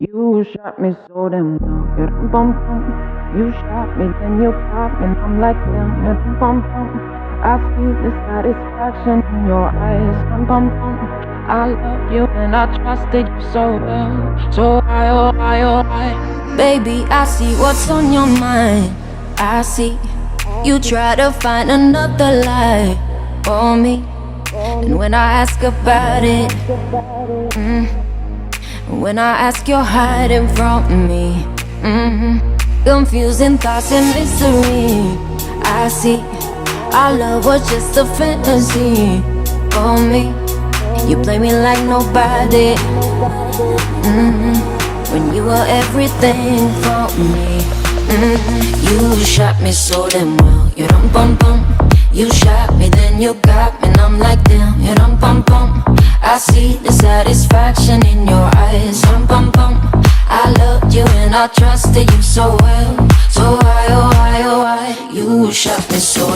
You shot me so damn well. You dum bum bum. You shot me, then you got me, and I'm like damn. You dum bum bum. I see the satisfaction in your eyes. Dum bum bum. I love you and I trusted you so well. So why, oh why, oh why? Baby, I see what's on your mind. I see you try to find another lie for me. And when I ask about it, when I ask, you're hiding from me. Confusing thoughts and mystery. I see our love was just a fantasy for me. You play me like nobody. When you were everything for me. You shot me so damn well. You dum bum bum. You shot me, then you got me, and I'm like damn. You dum bum bum. I see the satisfaction in your eyes. Dum bum bum. I loved you and I trusted you so well. So why, oh why, oh why? You shot me so